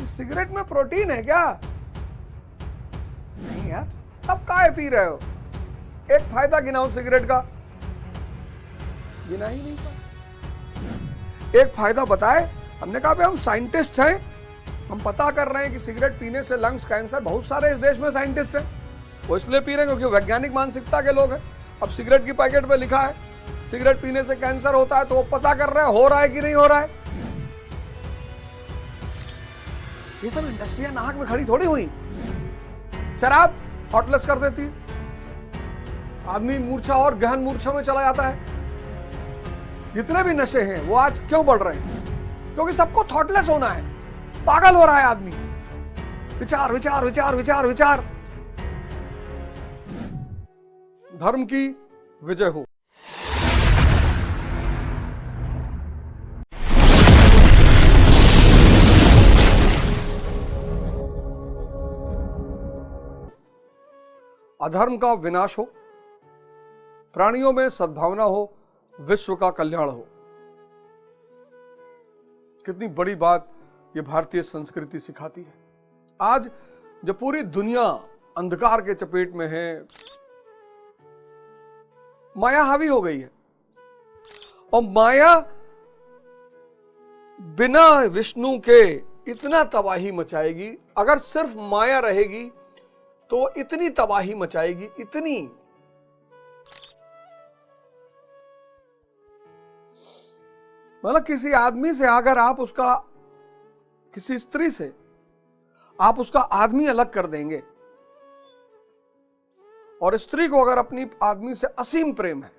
कि सिगरेट में प्रोटीन है क्या? नहीं यार, अब काहे पी रहे हो? एक फायदा गिनाओ सिगरेट का, गिना ही नहीं पाए। एक फायदा बताए। हमने कहा भाई हम साइंटिस्ट हैं, हम पता कर रहे हैं कि सिगरेट पीने से लंग्स कैंसर, बहुत सारे इस देश में साइंटिस्ट हैं, वो इसलिए पी रहे हैं क्योंकि वैज्ञानिक मानसिकता के लोग हैं। अब सिगरेट की पैकेट पे लिखा है सिगरेट पीने से कैंसर होता है, तो वो पता कर रहे हैं हो रहा है कि नहीं हो रहा है। ये सब इंडस्ट्रियां नाक में खड़ी थोड़ी हुई। शराब हॉटलेस कर देती है, आदमी मूर्छा और गहन मूर्छा में चला जाता है। जितने भी नशे हैं वो आज क्यों बढ़ रहे हैं? क्योंकि सबको थॉटलेस होना है, पागल हो रहा है आदमी। विचार विचार विचार विचार विचार। धर्म की विजय हो। अधर्म का विनाश हो, प्राणियों में सद्भावना हो, विश्व का कल्याण हो। कितनी बड़ी बात ये भारतीय संस्कृति सिखाती है। आज जब पूरी दुनिया अंधकार के चपेट में है, माया हावी हो गई है, और माया बिना विष्णु के इतना तबाही मचाएगी। अगर सिर्फ माया रहेगी तो इतनी तबाही मचाएगी, इतनी। मतलब किसी आदमी से अगर आप उसका, किसी स्त्री से आप उसका आदमी अलग कर देंगे, और स्त्री को अगर अपनी आदमी से असीम प्रेम है,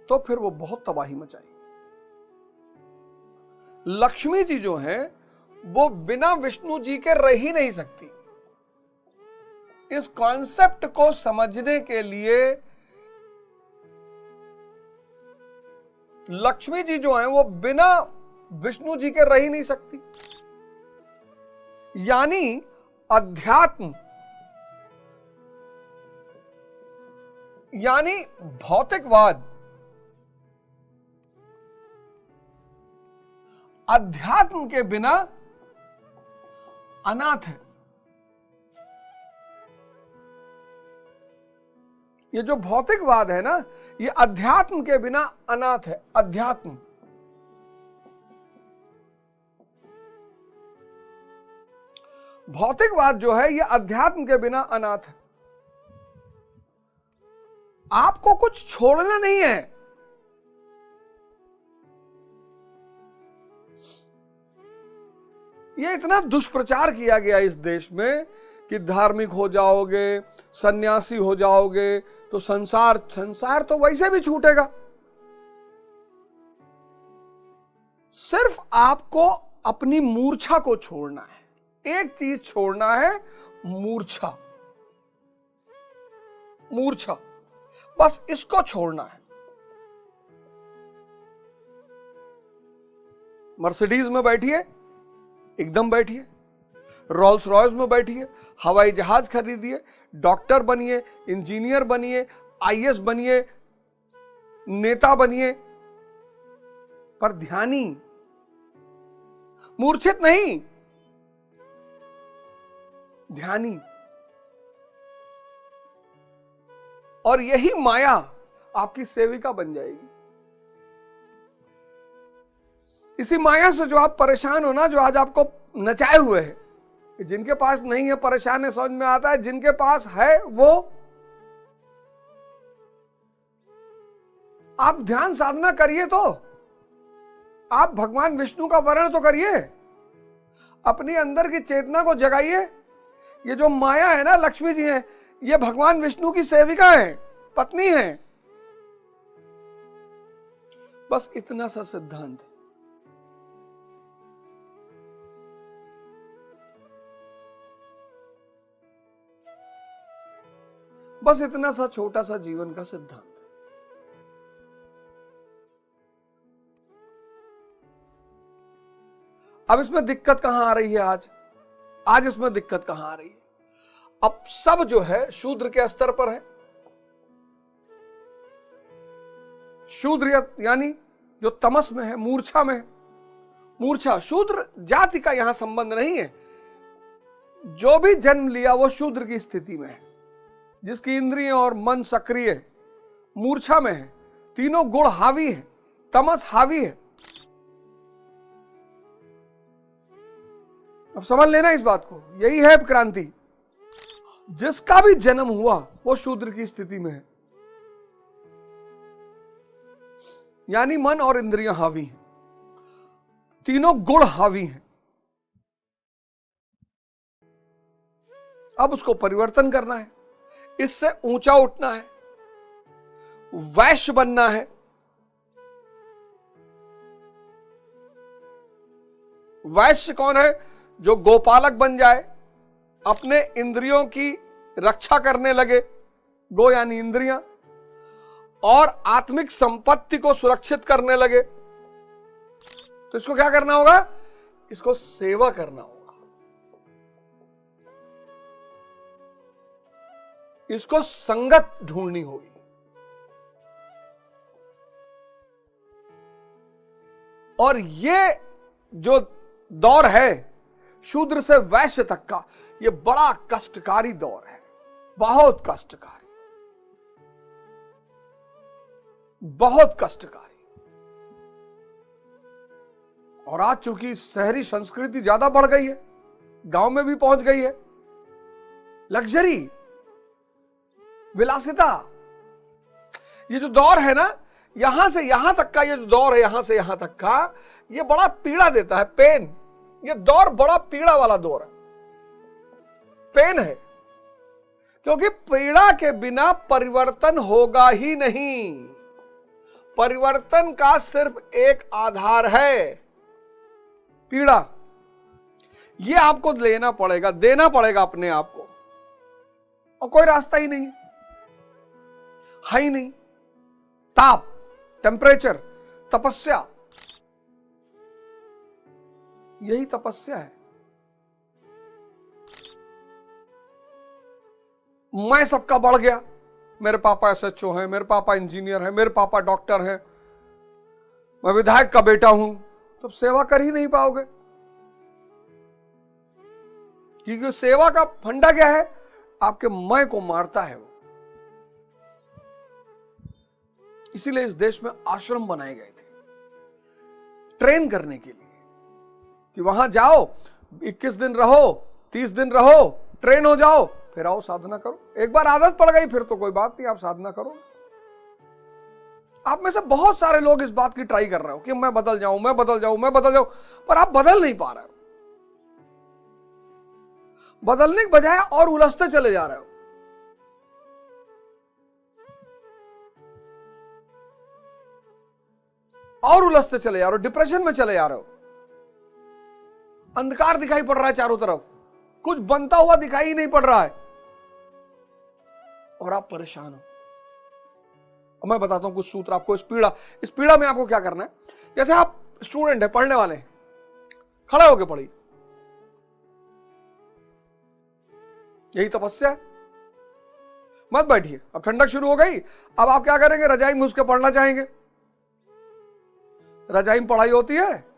तो फिर वो बहुत तबाही मचाएगी। लक्ष्मी जी जो है वो बिना विष्णु जी के रह ही नहीं सकती। इस कॉन्सेप्ट को समझने के लिए लक्ष्मी जी जो है वो बिना विष्णु जी के रह ही नहीं सकती। यानी अध्यात्म, यानी भौतिकवाद, अध्यात्म के बिना अनाथ है। ये जो भौतिकवाद है ना, ये अध्यात्म के बिना अनाथ है। अध्यात्म, भौतिकवाद जो है ये अध्यात्म के बिना अनाथ है। आपको कुछ छोड़ना नहीं है। ये इतना दुष्प्रचार किया गया इस देश में कि धार्मिक हो जाओगे, सन्यासी हो जाओगे तो संसार तो वैसे भी छूटेगा। सिर्फ आपको अपनी मूर्छा को छोड़ना है। एक चीज छोड़ना है, मूर्छा। मूर्छा, बस इसको छोड़ना है। मर्सिडीज में बैठिए, एकदम बैठिए। रोल्स रॉयस में बैठिए, हवाई जहाज खरीदिए, डॉक्टर बनिए, इंजीनियर बनिए, आईएएस बनिए, नेता बनिए, पर ध्यानी, मूर्छित नहीं, ध्यानी। और यही माया आपकी सेविका बन जाएगी। इसी माया से जो आप परेशान हो ना, जो आज आपको नचाए हुए है, जिनके पास नहीं है परेशान है, समझ में आता है। जिनके पास है वो, आप ध्यान साधना करिए, तो आप भगवान विष्णु का वर्ण तो करिए, अपनी अंदर की चेतना को जगाइए। ये जो माया है ना, लक्ष्मी जी है, ये भगवान विष्णु की सेविका है, पत्नी है। बस इतना सा सिद्धांत है। बस इतना सा छोटा सा जीवन का सिद्धांत है। अब इसमें दिक्कत कहां आ रही है? आज इसमें दिक्कत कहां आ रही है? अब सब जो है शूद्र के स्तर पर है। शूद्र यानी जो तमस में है, मूर्छा में है, मूर्छा, शूद्र जाति का यहां संबंध नहीं है। जो भी जन्म लिया वो शूद्र की स्थिति में है, जिसकी इंद्रियां और मन सक्रिय है, मूर्छा में है, तीनों गुण हावी है, तमस हावी है। अब समझ लेना इस बात को, यही है क्रांति। जिसका भी जन्म हुआ वो शूद्र की स्थिति में है, यानी मन और इंद्रियां हावी हैं, तीनों गुण हावी हैं। अब उसको परिवर्तन करना है, इससे ऊंचा उठना है, वैश्य बनना है। वैश्य कौन है? जो गोपालक बन जाए, अपने इंद्रियों की रक्षा करने लगे, गो यानी इंद्रियां, और आत्मिक संपत्ति को सुरक्षित करने लगे। तो इसको क्या करना होगा? इसको सेवा करना होगा, इसको संगत ढूंढनी होगी। और ये जो दौर है शूद्र से वैश्य तक का, ये बड़ा कष्टकारी दौर है, बहुत कष्टकारी, बहुत कष्टकारी। और आज चूंकि शहरी संस्कृति ज्यादा बढ़ गई है, गांव में भी पहुंच गई है, लग्जरी, विलासिता, ये जो दौर है ना, यहां से यहां तक का ये जो दौर है, यहां से यहां तक का, ये बड़ा पीड़ा देता है, पेन। ये दौर बड़ा पीड़ा वाला दौर है, पेन है, क्योंकि पीड़ा के बिना परिवर्तन होगा ही नहीं। परिवर्तन का सिर्फ एक आधार है, पीड़ा। ये आपको लेना पड़ेगा, देना पड़ेगा अपने आप को, और कोई रास्ता ही नहीं है ही नहीं। ताप, टेम्परेचर, तपस्या, यही तपस्या है। मैं सबका बढ़ गया, मेरे पापा एसएचओ हैं, मेरे पापा इंजीनियर हैं, मेरे पापा डॉक्टर हैं, मैं विधायक का बेटा हूं, तो सेवा कर ही नहीं पाओगे। क्योंकि सेवा का फंडा क्या है? आपके मैं को मारता है वो। इसीलिए इस देश में आश्रम बनाए गए थे, ट्रेन करने के लिए, कि वहां जाओ, 21 दिन रहो, 30 दिन रहो, ट्रेन हो जाओ, फिर आओ साधना करो। एक बार आदत पड़ गई फिर तो कोई बात नहीं, आप साधना करो। आप में से बहुत सारे लोग इस बात की ट्राई कर रहे हो कि मैं बदल जाऊं, मैं बदल जाऊं, मैं बदल जाऊं, पर आप बदल नहीं पा रहे हो। बदलने के बजाय और उलझते चले जा रहे हो। और उलझते चले जा रहे हो, डिप्रेशन में चले जा रहे हो। अंधकार दिखाई पड़ रहा है चारों तरफ, कुछ बनता हुआ दिखाई ही नहीं पड़ रहा है, और आप परेशान हो। और मैं बताता हूं कुछ सूत्र आपको, इस पीड़ा में आपको क्या करना है। जैसे आप स्टूडेंट है, पढ़ने वाले हैं, खड़े होकर पढ़िए, यही तपस्या है। मत बैठिए, अब ठंडक शुरू हो गई, अब आप क्या करेंगे? रजाई में घुस के पढ़ना चाहेंगे। रजाई में पढ़ाई होती है,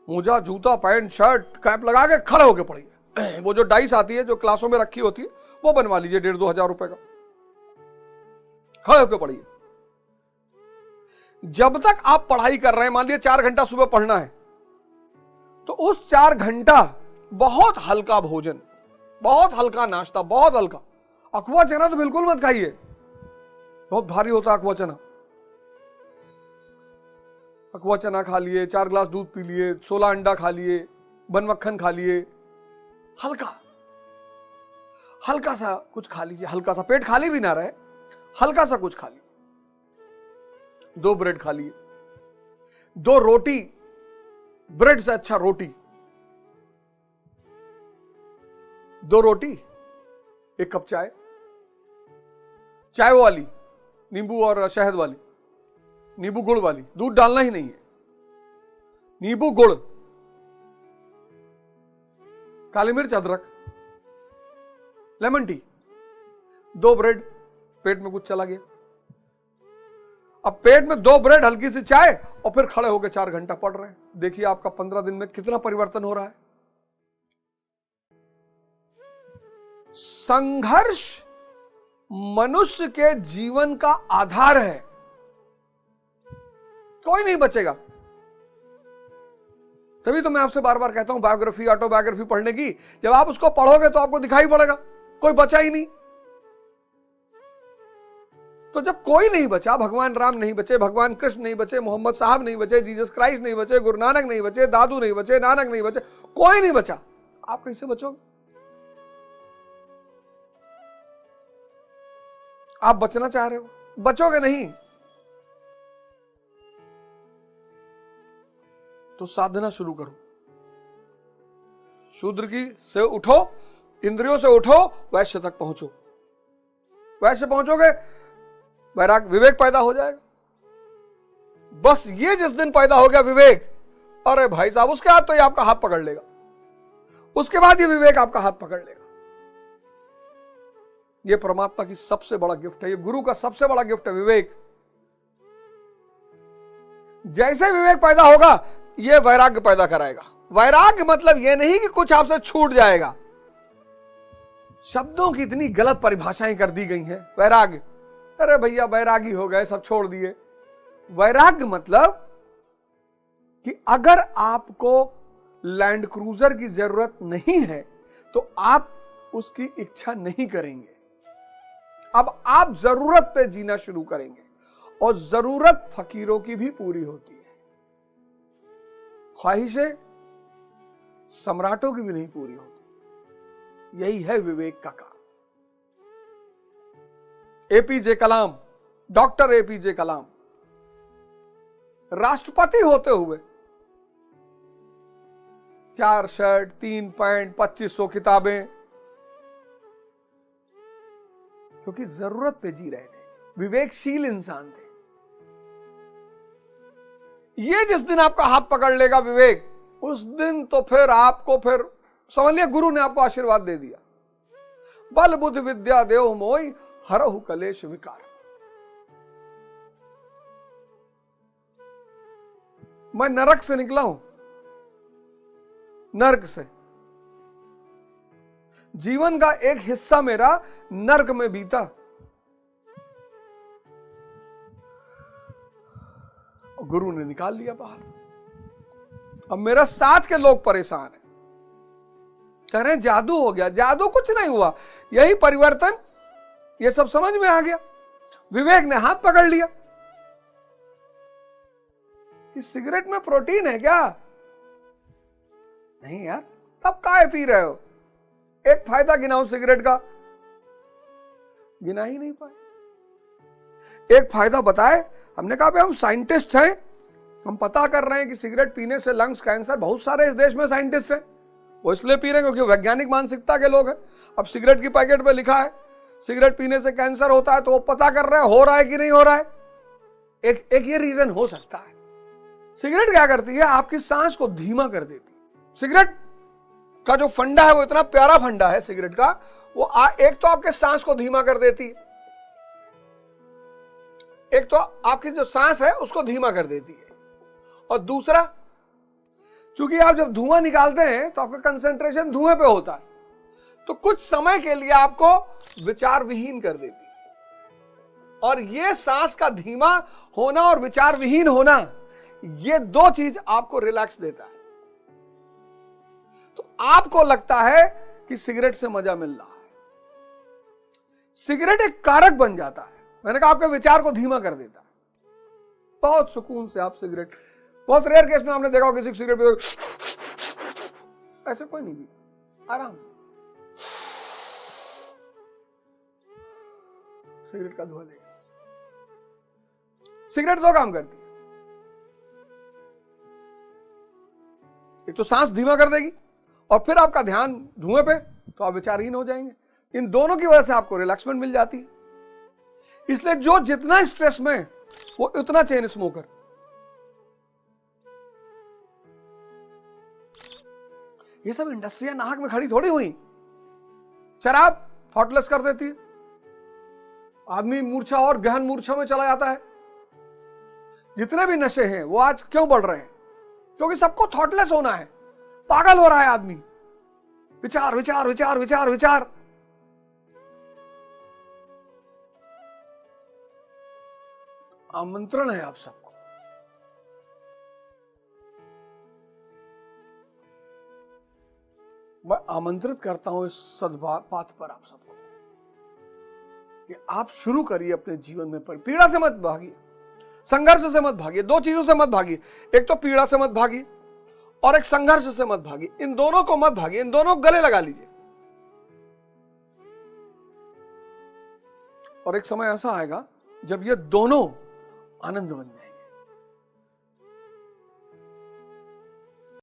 मोजा, जूता, पैंट, शर्ट, कैप लगा के खड़े होके पढ़िए। वो जो डाइस आती है जो क्लासों में रखी होती है, वो बनवा लीजिए 1,500-2 हजार रुपए का, खड़े होके पढ़िए। जब तक आप पढ़ाई कर रहे हैं, मान लिया 4 घंटा सुबह पढ़ना है, तो उस 4 घंटा बहुत हल्का भोजन, बहुत हल्का नाश्ता, बहुत हल्का। अखवा चना तो बिल्कुल मत खाइए, बहुत भारी होता है अखवा चना। अखवा चना खा लिए, 4 गिलास दूध पी लिए, 16 अंडा खा लिए, बन मक्खन खा लिए, हल्का हल्का सा कुछ खा लीजिए, हल्का सा, पेट खाली भी ना रहे, हल्का सा कुछ खा लीजिए। 2 ब्रेड खा लिए, 2 रोटी, ब्रेड से अच्छा रोटी, 2 रोटी, 1 कप चाय, चाय वाली, नींबू और शहद वाली, नींबू गुड़ वाली, दूध डालना ही नहीं है, नींबू गुड़, काली मिर्च, अदरक, लेमन टी, 2 ब्रेड, पेट में कुछ चला गया। अब पेट में 2 ब्रेड, हल्की सी चाय, और फिर खड़े होकर 4 घंटा पढ़ रहे हैं। देखिए आपका 15 दिन में कितना परिवर्तन हो रहा है। संघर्ष मनुष्य के जीवन का आधार है। कोई नहीं बचेगा। तभी तो मैं आपसे बार बार कहता हूं बायोग्राफी, ऑटोबायोग्राफी पढ़ने की। जब आप उसको पढ़ोगे तो आपको दिखाई पड़ेगा कोई बचा ही नहीं। तो जब कोई नहीं बचा, भगवान राम नहीं बचे, भगवान कृष्ण नहीं बचे, मोहम्मद साहब नहीं बचे, जीसस क्राइस्ट नहीं बचे, गुरु नानक नहीं बचे, दादू नहीं बचे, नानक नहीं बचे, कोई नहीं बचा, आप कैसे बचोगे? आप बचना चाह रहे हो, बचोगे नहीं। तो साधना शुरू करो। शूद्र की से उठो, इंद्रियों से उठो, वैश्य तक पहुंचो। वैश्य पहुंचोगे, वैराग, विवेक पैदा हो जाएगा। बस ये जिस दिन पैदा हो गया विवेक, अरे भाई साहब, उसके बाद तो ये आपका हाथ पकड़ लेगा। उसके बाद ये विवेक आपका हाथ पकड़ लेगा। ये परमात्मा की सबसे बड़ा गिफ्ट है, ये गुरु का सबसे बड़ा गिफ्ट है, विवेक। जैसे विवेक पैदा होगा, ये वैराग्य पैदा कराएगा। वैराग्य मतलब ये नहीं कि कुछ आपसे छूट जाएगा। शब्दों की इतनी गलत परिभाषाएं कर दी गई हैं। वैराग्य, अरे भैया वैरागी हो गए, सब छोड़ दिए। वैराग्य मतलब कि अगर आपको लैंड क्रूजर की जरूरत नहीं है तो आप उसकी इच्छा नहीं करेंगे। अब आप जरूरत पे जीना शुरू करेंगे, और जरूरत फकीरों की भी पूरी होती है, ख्वाहिशें सम्राटों की भी नहीं पूरी होती। यही है विवेक का काम। एपीजे कलाम, डॉक्टर एपीजे कलाम, राष्ट्रपति होते हुए 4 शर्ट, 3 पैंट, 2500 किताबें, क्योंकि जरूरत पे जी रहे थे, विवेकशील इंसान थे। ये जिस दिन आपका हाथ पकड़ लेगा विवेक, उस दिन तो फिर आपको, फिर समझ लिया गुरु ने आपको आशीर्वाद दे दिया। बल बुद्धि विद्या देव मोई, हरहु कलेश विकार। मैं नरक से निकला हूं, नर्क से। जीवन का एक हिस्सा मेरा नर्क में बीता, गुरु ने निकाल लिया बाहर। अब मेरा साथ के लोग परेशान हैं, कह रहे हैं जादू हो गया। जादू कुछ नहीं हुआ, यही परिवर्तन, ये सब समझ में आ गया। विवेक ने हाथ पकड़ लिया कि सिगरेट में प्रोटीन है क्या? नहीं यार, तब काहे पी रहे हो? एक फायदा गिनाओ सिगरेट का, गिना ही नहीं पाए। एक फायदा बताए, हमने कहा हम साइंटिस्ट हैं, हम पता कर रहे हैं कि सिगरेट पीने से लंग्स कैंसर, बहुत सारे इस देश में साइंटिस्ट हैं, वो इसलिए पी रहे हैं क्योंकि वैज्ञानिक मानसिकता के लोग हैं। अब सिगरेट की पैकेट पे लिखा है सिगरेट पीने से कैंसर होता है, तो वो पता कर रहे हैं हो रहा है कि नहीं हो रहा है। एक ये रीजन हो सकता है। सिगरेट क्या करती है, आपकी सांस को धीमा कर देती है। सिगरेट का जो फंडा है वो इतना प्यारा फंडा है सिगरेट का, वो एक तो आपके सांस को धीमा कर देती है, एक तो आपकी जो सांस है उसको धीमा कर देती है, और दूसरा, क्योंकि आप जब धुआं निकालते हैं तो आपका कंसंट्रेशन धुएं पे होता है, तो कुछ समय के लिए आपको विचार विहीन कर देती है। और ये सांस का धीमा होना और विचार विहीन होना, ये 2 चीज आपको रिलैक्स देता है। तो आपको लगता है कि सिगरेट से मजा मिल रहा है। सिगरेट एक कारक बन जाता है, मैंने कहा आपके विचार को धीमा कर देता है। बहुत सुकून से आप सिगरेट, बहुत रेयर केस में आपने देखा किसी सिगरेट पे ऐसे कोई नहीं पीता, आराम सिगरेट का धुआं लेगा। सिगरेट 2 काम करती है, एक तो सांस धीमा कर देगी और फिर आपका ध्यान धुएं पे, तो आप विचारहीन हो जाएंगे। इन दोनों की वजह से आपको रिलैक्समेंट मिल जाती है। इसलिए जो जितना स्ट्रेस में, वो उतना चेन स्मोकर। ये सब इंडस्ट्रियां नाहक में खड़ी थोड़ी हुई। शराब थॉटलेस कर देती है, आदमी मूर्छा और गहन मूर्छा में चला जाता है। जितने भी नशे हैं वो आज क्यों बढ़ रहे हैं? क्योंकि सबको थॉटलेस होना है, पागल हो रहा है आदमी। विचार विचार विचार विचार विचार। आमंत्रण है आप सबको, मैं आमंत्रित करता हूं इस सद्पाथ पर आप सबको कि आप शुरू करिए अपने जीवन में। पर पीड़ा से मत भागिए, संघर्ष से मत भागिए, दो चीजों से मत भागिए। एक तो पीड़ा से मत भागिए और एक संघर्ष से मत भागिए। इन दोनों को मत भागिए, इन दोनों को गले लगा लीजिए। और एक समय ऐसा आएगा जब ये दोनों आनंद बन जाए।